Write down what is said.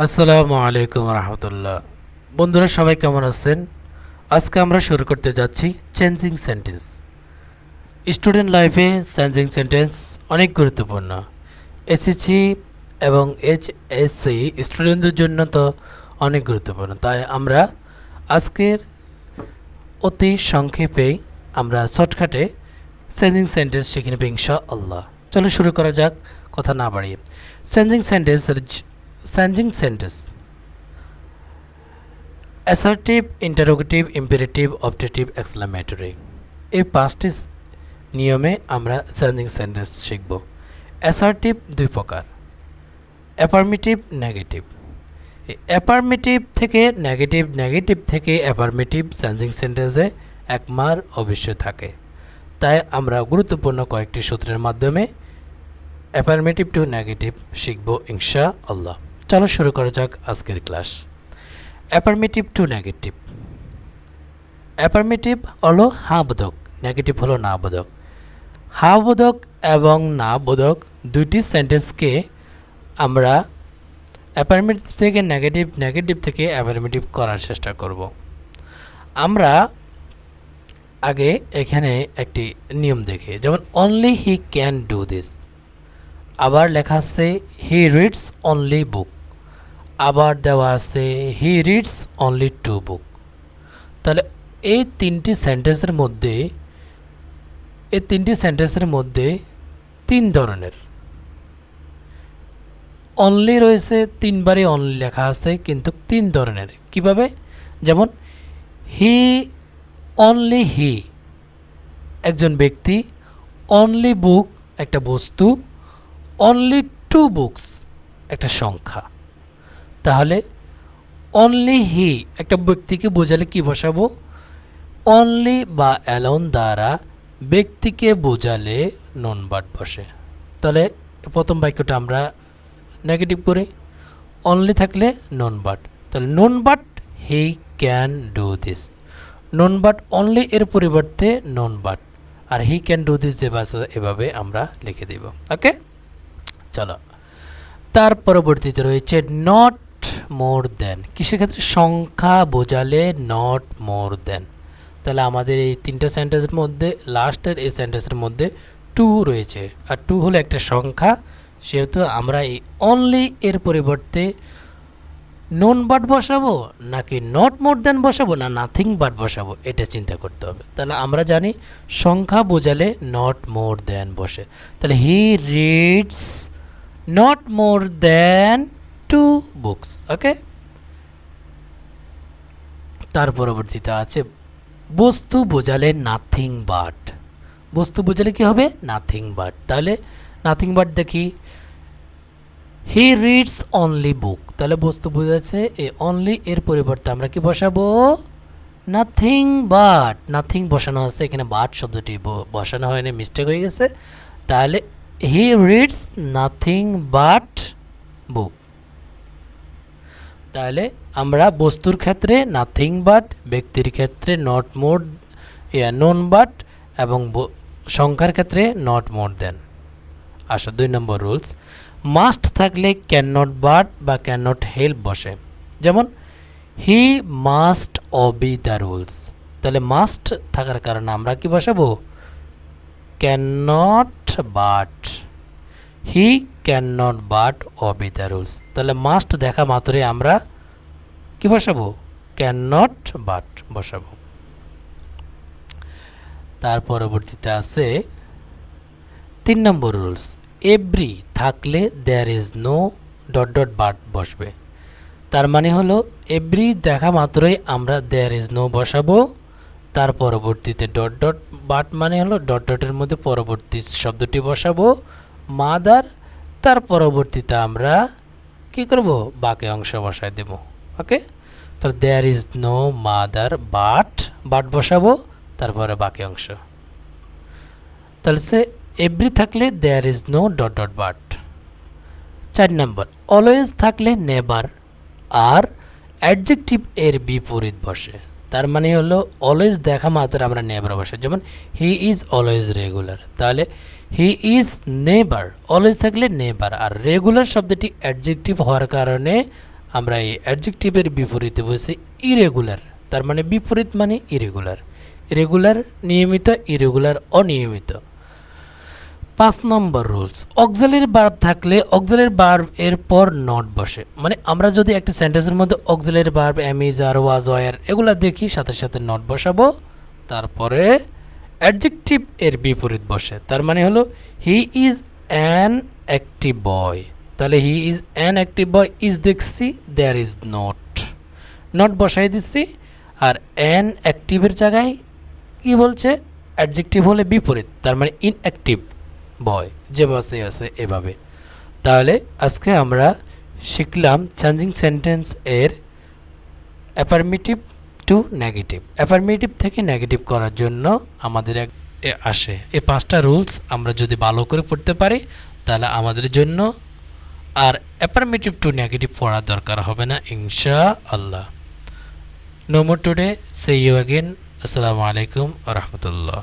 আসসালামু আলাইকুম রহমতুল্লাহ। বন্ধুরা সবাই কেমন আছেন? আজকে আমরা শুরু করতে যাচ্ছি চেঞ্জিং সেন্টেন্স। স্টুডেন্ট লাইফে চেঞ্জিং সেন্টেন্স অনেক গুরুত্বপূর্ণ। এসএসসি এবং এইচএসসি স্টুডেন্টদের জন্য তো অনেক গুরুত্বপূর্ণ। তাই আমরা আজকের অতি সংক্ষেপে আমরা শর্টকাটে চেঞ্জিং সেন্টেন্স শিখে নেব ইনশাআল্লাহ। চলো শুরু করা যাক, কথা না বাড়িয়ে। Changing sentence assertive, interrogative, imperative, objective, exclamatory, এই পাঁচটি নিয়মে আমরা চেঞ্জিং সেন্টেন্স শিখব। অ্যাসার্টিভ দুই প্রকার, অ্যাফার্মেটিভ, নেগেটিভ। অ্যাফার্মেটিভ থেকে নেগেটিভ, নেগেটিভ থেকে অ্যাফার্মেটিভ চেঞ্জিং সেন্টেন্সে একমার অবশ্যই থাকে। তাই আমরা গুরুত্বপূর্ণ কয়েকটি সূত্রের মাধ্যমে অ্যাফার্মেটিভ টু নেগেটিভ শিখব ইনশাআল্লাহ। চলো শুরু করা যাক আজকের class. Affirmative two negative. Affirmative হলো হ্যাঁ বোধক, নেগেটিভ হলো না বোধক। হ্যাঁ বোধক এবং না বোধক দুইটি সেন্টেন্সকে আমরা অ্যাফার্মেটিভ থেকে নেগেটিভ, নেগেটিভ থেকে অ্যাফার্মেটিভ করার চেষ্টা করব। আমরা আগে এখানে একটি নিয়ম দেখি, যেমন only he can do this. আবার লেখা আছে হি রিডস অনলি বুক। আবার দেওয়া আছে he reads only to book. তাহলে এই তিনটি সেন্টেন্সের মধ্যে তিন ধরনের অনলি রয়েছে, তিনবারই অনলি লেখা আছে, কিন্তু তিন ধরনের। কিভাবে? যেমন অনলি হি একজন ব্যক্তি, অনলি বুক একটা বস্তু, অনলি টু বুকস একটা সংখ্যা। তাহলে অনলি হি একটা ব্যক্তিকে বোঝালে কি বসাবো? অনলি বা অ্যালোন দ্বারা ব্যক্তিকে বোঝালে নন বাট বসে। তাহলে প্রথম বাক্যটা আমরা নেগেটিভ করি, অনলি থাকলে নন বাট। তাহলে none but he can do this. None but only এর পরিবর্তে নন বাট, আর হি ক্যান ডু দিস যে ভাষা এভাবে আমরা লিখে দেব। ওকে, চলো। তার পরবর্তীতে রয়েছে নট মোর দেন। কিসের ক্ষেত্রে? সংখ্যা বোঝালে নট মোর দেন। তাহলে আমাদের এই তিনটা সেন্টেন্সের মধ্যে লাস্টের এই সেন্টেন্সের মধ্যে টু রয়েছে, আর টু হলো একটা সংখ্যা, সেহেতু আমরা এই অনলি এর পরিবর্তে নন বাট বসাবো, নাকি নট মোর দেন বসাবো, না নাথিং বাট বসাবো, এটা চিন্তা করতে হবে। তাহলে আমরা জানি সংখ্যা বোঝালে নট মোর দেন বসে। তাহলে he reads not more than two books. Okay, তার পরবর্তীতে আছে বস্তু বোঝালে নাথিং বাট। বস্তু বোঝালে কি হবে? Nothing but. তাহলে নাথিং বাট দেখি, হি রিডস অনলি বুক। তাহলে বস্তু বোঝাচ্ছে এই অনলি এর পরিবর্তে আমরা কি বসাবো? Nothing but. নাথিং বসানো আছে, এখানে বাট শব্দটি বসানো হয়নি, মিস্টেক হয়ে গেছে। তাহলে হি রিডস নাথিং বাট বুক। তাহলে আমরা বস্তুর ক্ষেত্রে নাথিং বাট, ব্যক্তির ক্ষেত্রে নট মোর নন বাট, এবং সংখ্যার ক্ষেত্রে নট মোর দেন। আসো 2 নম্বর রুলস। মাস্ট থাকলে ক্যান নট বাট বা ক্যান নট হেল্প বসে। যেমন he must obey the rules. তাহলে মাস্ট থাকার কারণে আমরা কি বসাবো? Can not but. He can not but obey the rules. তাহলে মাস্ট দেখা মাত্রই আমরা কি বসাবো? ক্যান নট বাট বসাবো। তার পরবর্তীতে আছে 3 নম্বর রুলস। এভরি থাকলে there is no dot dot but বসবে। তার মানে হলো এভরি দেখা মাত্রই আমরা দেয়ার ইজ নো বসাবো, তার পরবর্তীতে ডট ডট বাট মানে হলো ডট ডটের মধ্যে পরবর্তী শব্দটি বসাবো মাদার, তার পরবর্তীতে আমরা কি করব? বাকি অংশ বসায় দেব। ওকে, তো there is no mother but, but বসাবো, তারপরে বাকি অংশ। তাহলে সে এভরি থাকলে there is no dot dot but. 4 number, always থাকলে নেভার আর অ্যাডজেক্টিভ এর বিপরীত বসে। তার মানে হলো অলওয়েজ দেখা মাত্র আমরা নেভার বসে। যেমন হি ইজ অলওয়েজ রেগুলার। তাহলে হি ইজ নেভার, অলওয়েজ থাকলে নেভার, আর রেগুলার শব্দটি অ্যাডজেক্টিভ হওয়ার কারণে আমরা এই অ্যাডজেক্টিভের বিপরীতে বলছি ইরেগুলার, তার মানে বিপরীত মানে ইরেগুলার। রেগুলার নিয়মিত, ইরেগুলার অনিয়মিত। 5 নম্বর রুলস, অক্সিলারি ভার্ব থাকলে অক্সিলারি ভার্ব এর পর নট বসে। মানে আমরা যদি একটা সেন্টেন্সের মধ্যে auxiliary verb am is are was were এগুলা দেখি, সাথে সাথে নট বসাবো, তারপরে অ্যাডজেক্টিভ এর বিপরীত বসে। তার মানে হলো হি ইজ অ্যান অ্যাক্টিভ বয়, তাহলে he is an active boy is দেখছি, দেয়ার ইজ নট বসাই দিচ্ছি। আর অ্যান অ্যাক্টিভের জায়গায় কি বলছে, অ্যাডজেক্টিভ হলে বিপরীত, তার মানে ইনঅ্যাক্টিভ বয়, যে বাসে আছে এভাবে। তাহলে আজকে আমরা শিখলাম চেঞ্জিং সেন্টেন্স এর অ্যাফার্মেটিভ টু নেগেটিভ। অ্যাফার্মেটিভ থেকে নেগেটিভ করার জন্য আমাদের আসে এই 5টা রুলস। আমরা যদি ভালো করে পড়তে পারি তাহলে আমাদের জন্য আর অ্যাফার্মেটিভ টু নেগেটিভ পড়ার দরকার হবে না ইনশাআল্লাহ। No more today, see you again. আসসালামু আলাইকুম ওয়া রাহমাতুল্লাহ।